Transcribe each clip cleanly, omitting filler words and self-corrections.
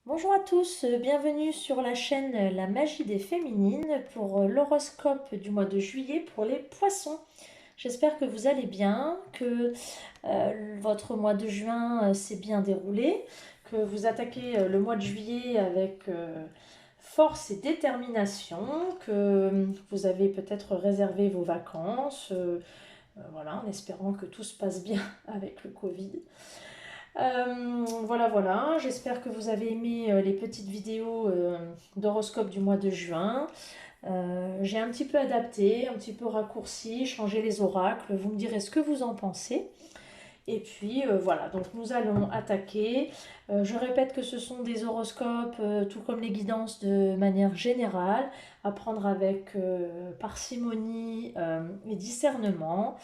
Bonjour à tous, bienvenue sur la chaîne La Magie des Féminines pour l'horoscope du mois de juillet pour les poissons. J'espère que vous allez bien, que votre mois de juin s'est bien déroulé, que vous attaquez le mois de juillet avec force et détermination, que vous avez peut-être réservé vos vacances, voilà, en espérant que tout se passe bien avec le Covid. Voilà, j'espère que vous avez aimé les petites vidéos d'horoscope du mois de juin. J'ai un petit peu adapté, un petit peu raccourci, changé les oracles, vous me direz ce que vous en pensez. Et puis voilà, donc nous allons attaquer. Je répète que ce sont des horoscopes, tout comme les guidances de manière générale, à prendre avec parcimonie et discernement.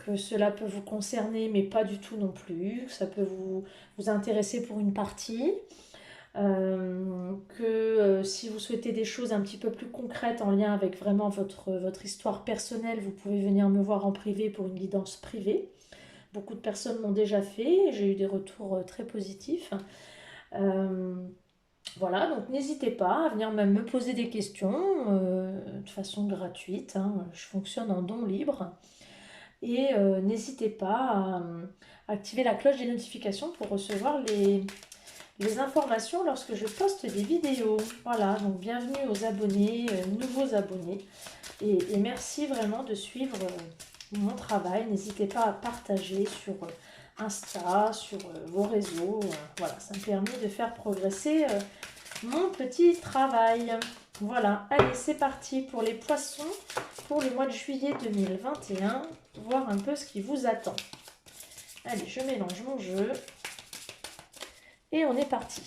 Que cela peut vous concerner, mais pas du tout non plus, que ça peut vous intéresser pour une partie, si vous souhaitez des choses un petit peu plus concrètes en lien avec vraiment votre histoire personnelle, vous pouvez venir me voir en privé pour une guidance privée. Beaucoup de personnes l'ont déjà fait, j'ai eu des retours très positifs. Euh, voilà, donc n'hésitez pas à venir même me poser des questions de façon gratuite, hein. Je fonctionne en don libre. Et n'hésitez pas à activer la cloche des notifications pour recevoir les informations lorsque je poste des vidéos. Voilà, donc bienvenue aux abonnés, nouveaux abonnés. Et merci vraiment de suivre mon travail. N'hésitez pas à partager sur Insta, sur vos réseaux. Voilà, ça me permet de faire progresser mon petit travail. Voilà, allez, c'est parti pour les poissons pour le mois de juillet 2021. Voir un peu ce qui vous attend. Allez, je mélange mon jeu. Et on est parti.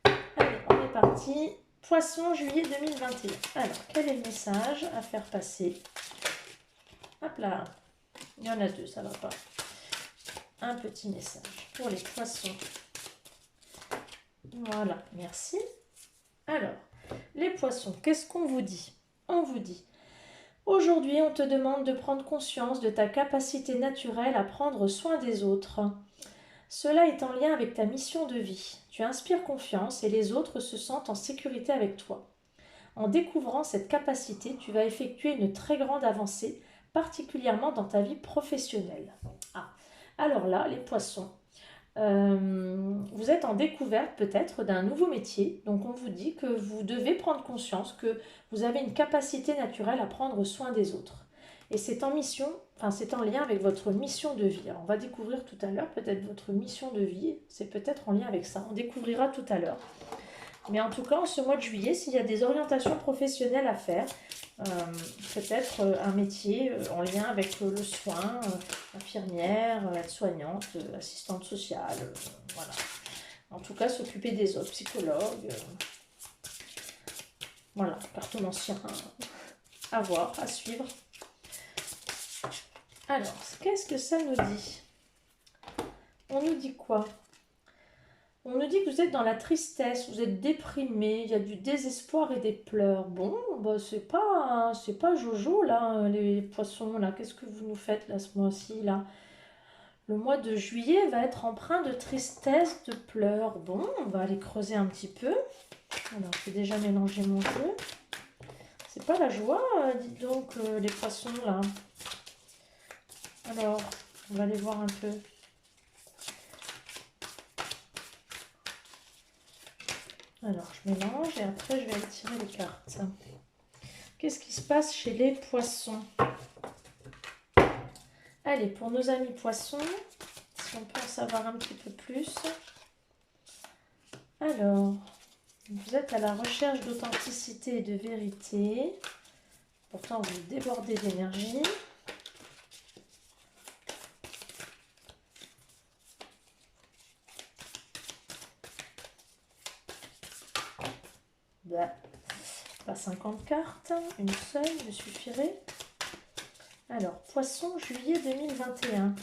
Allez, on est parti. Poisson, juillet 2021. Alors, quel est le message à faire passer? Hop là. Il y en a deux, ça va pas. Un petit message pour les poissons. Voilà, merci. Alors, les poissons, qu'est-ce qu'on vous dit? On vous dit: aujourd'hui, on te demande de prendre conscience de ta capacité naturelle à prendre soin des autres. Cela est en lien avec ta mission de vie. Tu inspires confiance et les autres se sentent en sécurité avec toi. En découvrant cette capacité, tu vas effectuer une très grande avancée, particulièrement dans ta vie professionnelle. Ah, alors là, les poissons, vous êtes en découverte peut-être d'un nouveau métier, donc on vous dit que vous devez prendre conscience que vous avez une capacité naturelle à prendre soin des autres. Et c'est en mission, enfin c'est en lien avec votre mission de vie. Alors on va découvrir tout à l'heure peut-être votre mission de vie, c'est peut-être en lien avec ça, on découvrira tout à l'heure. Mais en tout cas, en ce mois de juillet, s'il y a des orientations professionnelles à faire, euh, peut-être un métier en lien avec le soin, infirmière, aide-soignante, assistante sociale, voilà. En tout cas, s'occuper des autres, psychologue, voilà, cartomancien, à voir, à suivre. Alors, qu'est-ce que ça nous dit? On nous dit quoi? On nous dit que vous êtes dans la tristesse, vous êtes déprimé, il y a du désespoir et des pleurs. Bon, bah c'est pas Jojo là, les poissons là. Qu'est-ce que vous nous faites là ce mois-ci là? Le mois de juillet va être empreint de tristesse, de pleurs. Bon, on va aller creuser un petit peu. Alors, j'ai déjà mélangé mon jeu. C'est pas la joie, dites donc, les poissons là. Alors, on va aller voir un peu. Alors, je mélange et après, je vais aller tirer les cartes. Qu'est-ce qui se passe chez les poissons? Allez, pour nos amis poissons, si on peut en savoir un petit peu plus. Alors, vous êtes à la recherche d'authenticité et de vérité. Pourtant, vous débordez d'énergie. Bah, pas 50 cartes, une seule me suffirait. Alors, poisson, juillet 2021.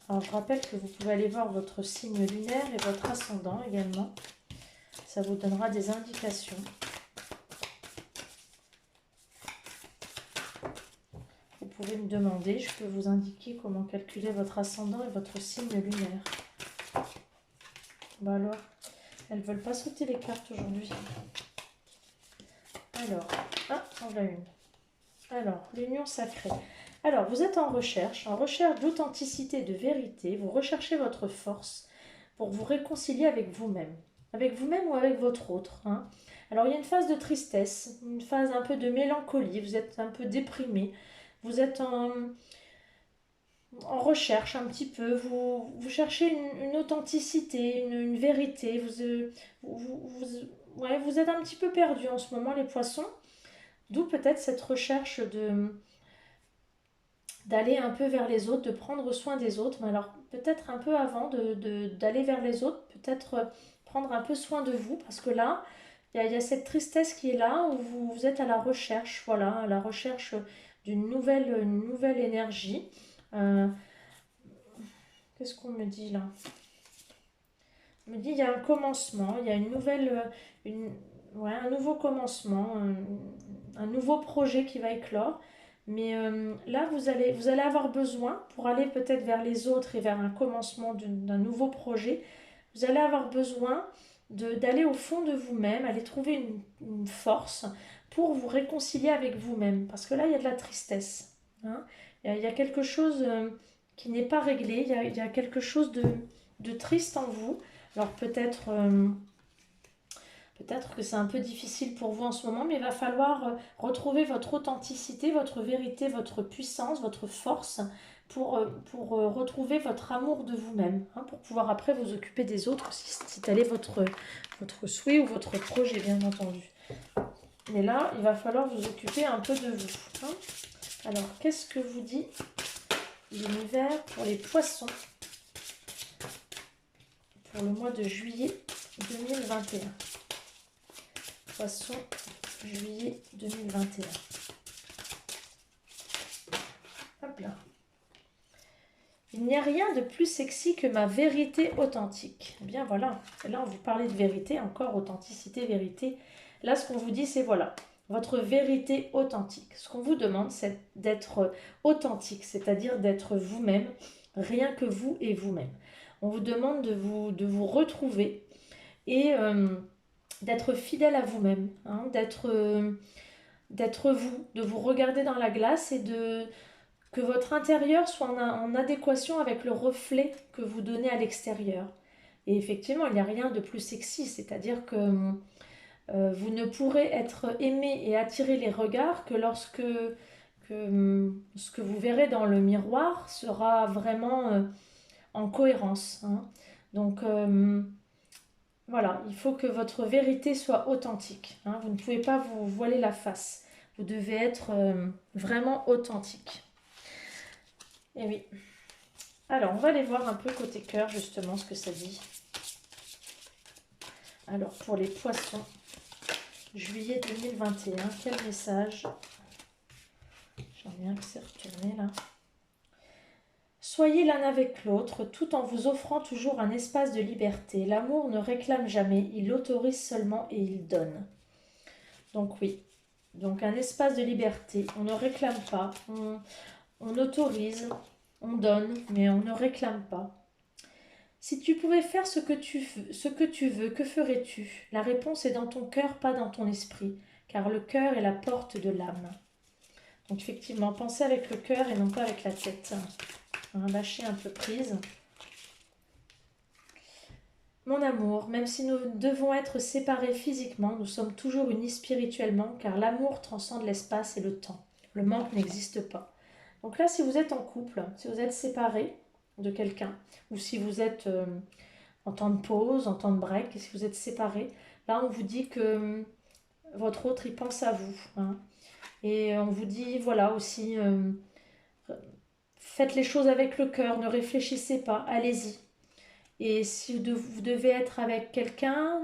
Alors, je rappelle que vous pouvez aller voir votre signe lunaire et votre ascendant également. Ça vous donnera des indications. Vous pouvez pouvez me demander, je peux vous indiquer comment calculer votre ascendant et votre signe lunaire. Bah alors, elles ne veulent pas sauter les cartes aujourd'hui. Alors, ah, on a une. Alors, l'union sacrée. Alors, vous êtes en recherche d'authenticité, de vérité. Vous recherchez votre force pour vous réconcilier avec vous-même. Avec vous-même ou avec votre autre. Hein. Alors, il y a une phase de tristesse, une phase un peu de mélancolie. Vous êtes un peu déprimé. Vous êtes en recherche un petit peu. Vous cherchez une authenticité, une vérité. Vous êtes un petit peu perdu en ce moment, les poissons. D'où peut-être cette recherche d'aller un peu vers les autres, de prendre soin des autres. Mais alors peut-être un peu avant d'aller vers les autres, peut-être prendre un peu soin de vous, parce que là, il y a cette tristesse qui est là, où vous êtes à la recherche, voilà, à la recherche d'une nouvelle énergie. Qu'est-ce qu'on me dit là? On me dit il y a un commencement, il y a une nouvelle, un nouveau commencement, un nouveau projet qui va éclore. Mais là, vous allez avoir besoin, pour aller peut-être vers les autres et vers un commencement d'un nouveau projet, vous allez avoir besoin d'aller au fond de vous-même, aller trouver une force pour vous réconcilier avec vous-même. Parce que là, il y a de la tristesse. Hein. Il y a quelque chose qui n'est pas réglé, il y a quelque chose de triste en vous. Alors peut-être que c'est un peu difficile pour vous en ce moment, mais il va falloir retrouver votre authenticité, votre vérité, votre puissance, votre force pour retrouver votre amour de vous-même, hein, pour pouvoir après vous occuper des autres si tel est votre souhait ou votre projet, bien entendu. Mais là, il va falloir vous occuper un peu de vous. Hein. Alors, qu'est-ce que vous dit l'univers pour les poissons pour le mois de juillet 2021? Poisson, juillet 2021. Hop là. Il n'y a rien de plus sexy que ma vérité authentique. Eh bien voilà, là on vous parlait de vérité, encore authenticité, vérité. Là ce qu'on vous dit c'est voilà, votre vérité authentique. Ce qu'on vous demande c'est d'être authentique, c'est-à-dire d'être vous-même, rien que vous et vous-même. On vous demande de vous retrouver et d'être fidèle à vous-même, hein, d'être vous, de vous regarder dans la glace et que votre intérieur soit en adéquation avec le reflet que vous donnez à l'extérieur. Et effectivement, il n'y a rien de plus sexy, c'est-à-dire que vous ne pourrez être aimé et attirer les regards que lorsque ce que vous verrez dans le miroir sera vraiment en cohérence. Hein. Donc, voilà, il faut que votre vérité soit authentique. Hein. Vous ne pouvez pas vous voiler la face. Vous devez être vraiment authentique. Et oui. Alors, on va aller voir un peu côté cœur, justement, ce que ça dit. Alors, pour les poissons, juillet 2021, quel message? J'en ai un qui s'est retourné, là. Soyez l'un avec l'autre, tout en vous offrant toujours un espace de liberté. L'amour ne réclame jamais, il autorise seulement et il donne. Donc oui, donc un espace de liberté. On ne réclame pas, on autorise, on donne, mais on ne réclame pas. Si tu pouvais faire ce que tu veux, que ferais-tu? La réponse est dans ton cœur, pas dans ton esprit, car le cœur est la porte de l'âme. Donc effectivement, pensez avec le cœur et non pas avec la tête. Lâcher un peu prise. Mon amour, même si nous devons être séparés physiquement, nous sommes toujours unis spirituellement, car l'amour transcende l'espace et le temps. Le manque n'existe pas. Donc là, si vous êtes en couple, si vous êtes séparés de quelqu'un, ou si vous êtes en temps de pause, en temps de break, et si vous êtes séparés, là, on vous dit que votre autre, il pense à vous. Hein. Et on vous dit, voilà, aussi... faites les choses avec le cœur, ne réfléchissez pas, allez-y. Et si vous devez être avec quelqu'un,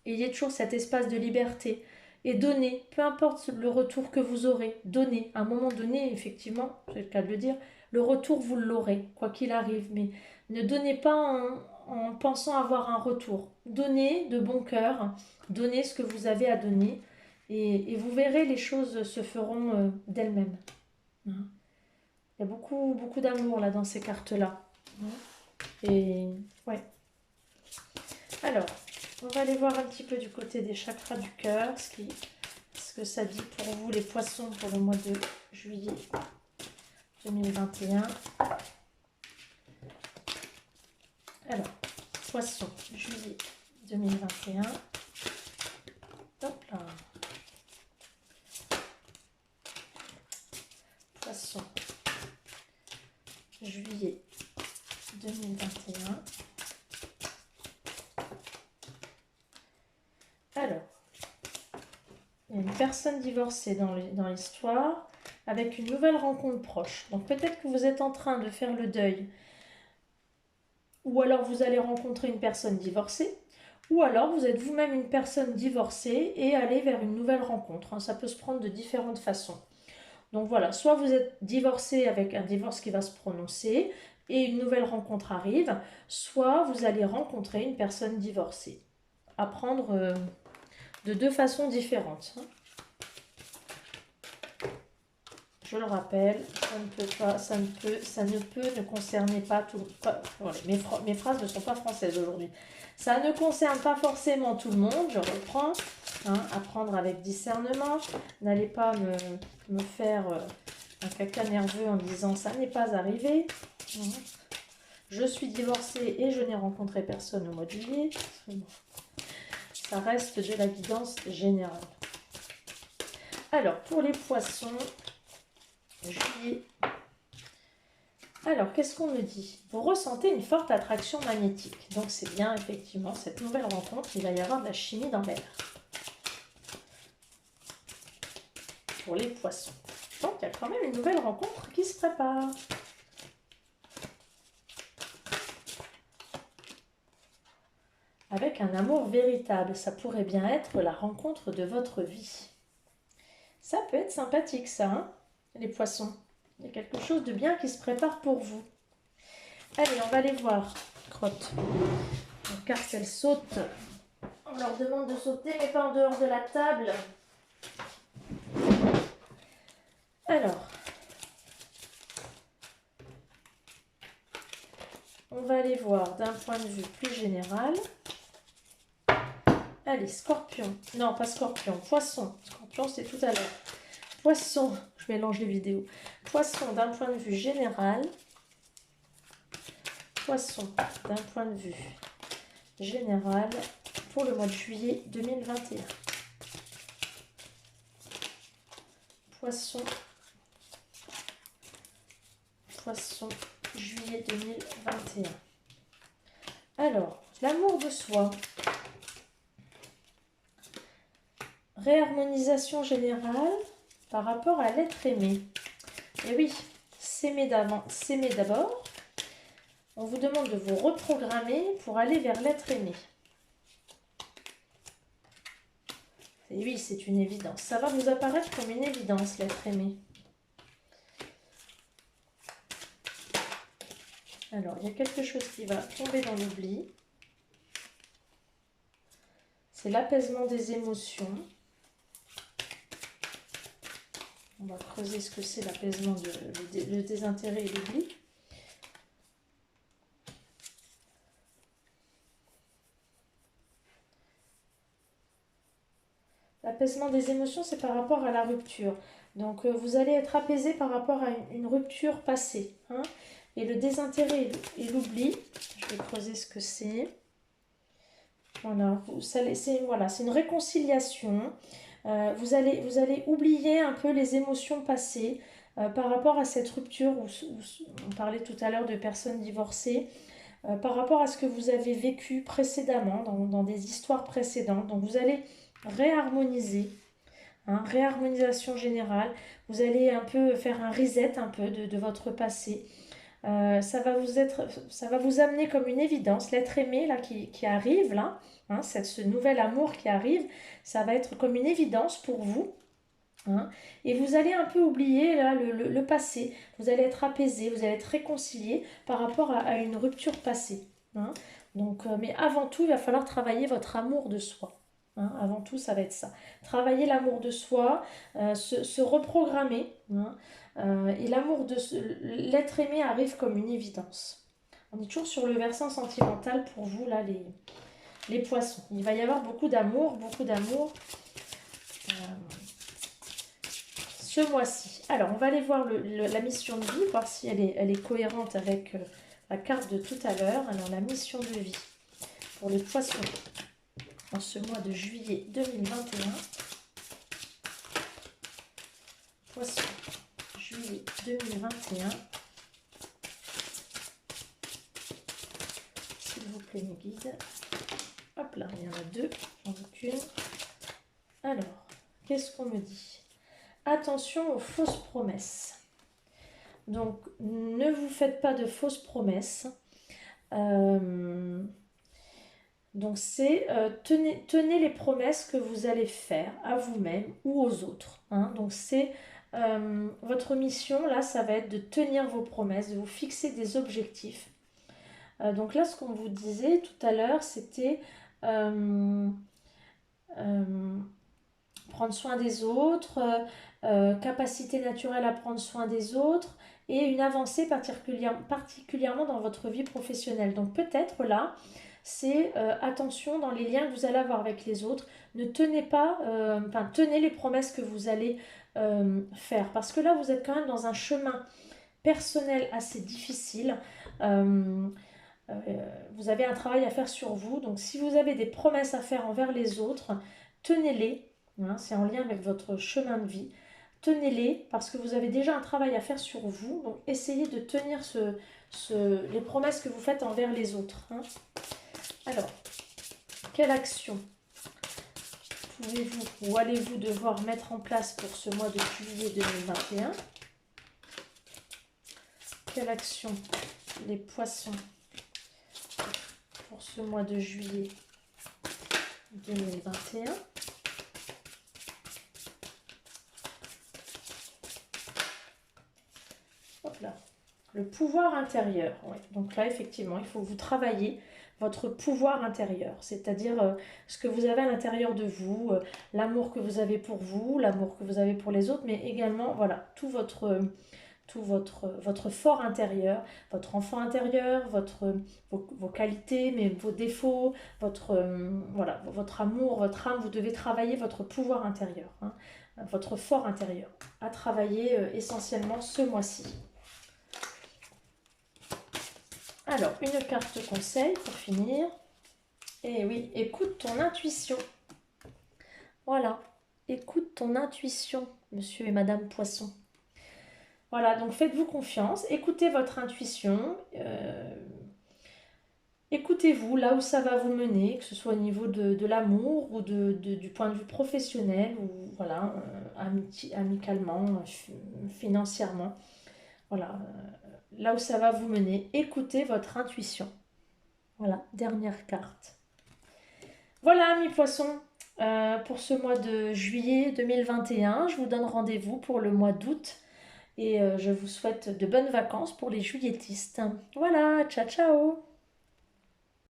ayez toujours cet espace de liberté. Et donnez, peu importe le retour que vous aurez, donnez. À un moment donné, effectivement, c'est le cas de le dire, le retour, vous l'aurez, quoi qu'il arrive. Mais ne donnez pas en pensant avoir un retour. Donnez de bon cœur, donnez ce que vous avez à donner. Et vous verrez, les choses se feront d'elles-mêmes. Hein. Il y a beaucoup, beaucoup d'amour là dans ces cartes-là. Hein. Et ouais. Alors, on va aller voir un petit peu du côté des chakras du cœur, ce que ça dit pour vous les poissons pour le mois de juillet 2021. Alors, poisson, juillet 2021. Hop là. Poisson, juillet 2021. Alors, il y a une personne divorcée dans l'histoire avec une nouvelle rencontre proche. Donc peut-être que vous êtes en train de faire le deuil, ou alors vous allez rencontrer une personne divorcée, ou alors vous êtes vous-même une personne divorcée et allez vers une nouvelle rencontre. Ça peut se prendre de différentes façons. Donc voilà, soit vous êtes divorcé avec un divorce qui va se prononcer et une nouvelle rencontre arrive, soit vous allez rencontrer une personne divorcée. À prendre de deux façons différentes. Je le rappelle, ça ne concernait pas tout. Voilà, mes phrases ne sont pas françaises aujourd'hui. Ça ne concerne pas forcément tout le monde, je reprends. Apprendre avec discernement. N'allez pas me faire un caca nerveux en disant ça n'est pas arrivé. Je suis divorcée et je n'ai rencontré personne au mois de juillet. Ça reste de la guidance générale. Alors, pour les poissons, juillet. Alors, qu'est-ce qu'on me dit? Vous ressentez une forte attraction magnétique. Donc, c'est bien, effectivement, cette nouvelle rencontre, il va y avoir de la chimie dans l'air. Pour les poissons. Donc, il y a quand même une nouvelle rencontre qui se prépare. Avec un amour véritable, ça pourrait bien être la rencontre de votre vie. Ça peut être sympathique, ça, hein, les poissons. Il y a quelque chose de bien qui se prépare pour vous. Allez, on va aller voir. Crotte. Les cartes, elles sautent. On leur demande de sauter, mais pas en dehors de la table. Alors, on va aller voir d'un point de vue plus général. Allez, scorpion. Non, pas scorpion. Poisson. Scorpion, c'est tout à l'heure. Poisson. Je mélange les vidéos. Poisson d'un point de vue général. Poisson d'un point de vue général pour le mois de juillet 2021. Poisson. Poisson, juillet 2021. Alors, l'amour de soi. Réharmonisation générale par rapport à l'être aimé. Et oui, s'aimer d'abord. On vous demande de vous reprogrammer pour aller vers l'être aimé. Et oui, c'est une évidence. Ça va vous apparaître comme une évidence, l'être aimé. Alors, il y a quelque chose qui va tomber dans l'oubli. C'est l'apaisement des émotions. On va creuser ce que c'est l'apaisement, le désintérêt et l'oubli. L'apaisement des émotions, c'est par rapport à la rupture. Donc, vous allez être apaisé par rapport à une rupture passée. Hein. Et le désintérêt et l'oubli, je vais creuser ce que c'est. Voilà, c'est une réconciliation. Vous allez oublier un peu les émotions passées par rapport à cette rupture où on parlait tout à l'heure de personnes divorcées, par rapport à ce que vous avez vécu précédemment, dans des histoires précédentes. Donc vous allez réharmoniser, hein, réharmonisation générale. Vous allez un peu faire un reset un peu de votre passé. Ça va vous amener comme une évidence, l'être aimé là, qui arrive là, hein, ce nouvel amour qui arrive, ça va être comme une évidence pour vous. Hein, et vous allez un peu oublier là, le passé, vous allez être apaisé, vous allez être réconcilié par rapport à une rupture passée. Hein. Donc, mais avant tout, il va falloir travailler votre amour de soi. hein. Avant tout, ça va être ça. Travailler l'amour de soi, se reprogrammer, hein, et l'être aimé arrive comme une évidence. On est toujours sur le versant sentimental pour vous, là, les poissons. Il va y avoir beaucoup d'amour ce mois-ci. Alors, on va aller voir la mission de vie, voir si elle est cohérente avec la carte de tout à l'heure. Alors, la mission de vie pour les poissons en ce mois de juillet 2021. Poissons, juillet 2021. S'il vous plaît, mes guides. Hop là, il y en a deux, j'en veux qu'une. Alors, qu'est-ce qu'on me dit? Attention aux fausses promesses. Donc, ne vous faites pas de fausses promesses. Donc, c'est tenez les promesses que vous allez faire à vous-même ou aux autres, hein. Donc, c'est votre mission, là, ça va être de tenir vos promesses, de vous fixer des objectifs. Donc là, ce qu'on vous disait tout à l'heure, c'était prendre soin des autres, capacité naturelle à prendre soin des autres et une avancée particulièrement dans votre vie professionnelle. Donc peut-être là, c'est attention dans les liens que vous allez avoir avec les autres. Ne tenez pas, tenez les promesses que vous allez faire. Parce que là, vous êtes quand même dans un chemin personnel assez difficile. Vous avez un travail à faire sur vous. Donc si vous avez des promesses à faire envers les autres, tenez-les. Hein, c'est en lien avec votre chemin de vie. Tenez-les parce que vous avez déjà un travail à faire sur vous. Donc essayez de tenir les promesses que vous faites envers les autres. Hein. Alors, quelle action pouvez-vous ou allez-vous devoir mettre en place pour ce mois de juillet 2021? Quelle action les poissons pour ce mois de juillet 2021? Hop là. Le pouvoir intérieur. Ouais. Donc là, effectivement, il faut que vous travailler votre pouvoir intérieur, c'est-à-dire ce que vous avez à l'intérieur de vous, l'amour que vous avez pour vous, l'amour que vous avez pour les autres, mais également, voilà, tout votre fort intérieur, votre enfant intérieur, vos qualités, mais vos défauts, voilà, votre amour, votre âme. Vous devez travailler votre pouvoir intérieur, hein, votre fort intérieur, à travailler essentiellement ce mois-ci. Alors, une carte conseil pour finir. Et oui, écoute ton intuition. Voilà, écoute ton intuition, monsieur et madame Poisson. Voilà, donc faites-vous confiance, écoutez votre intuition, écoutez-vous là où ça va vous mener, que ce soit au niveau de l'amour ou du point de vue professionnel, ou voilà, amicalement, financièrement. Voilà, là où ça va vous mener, écoutez votre intuition. Voilà, dernière carte. Voilà, mes poissons, pour ce mois de juillet 2021, je vous donne rendez-vous pour le mois d'août. Et je vous souhaite de bonnes vacances pour les juilletistes. Voilà, ciao ciao!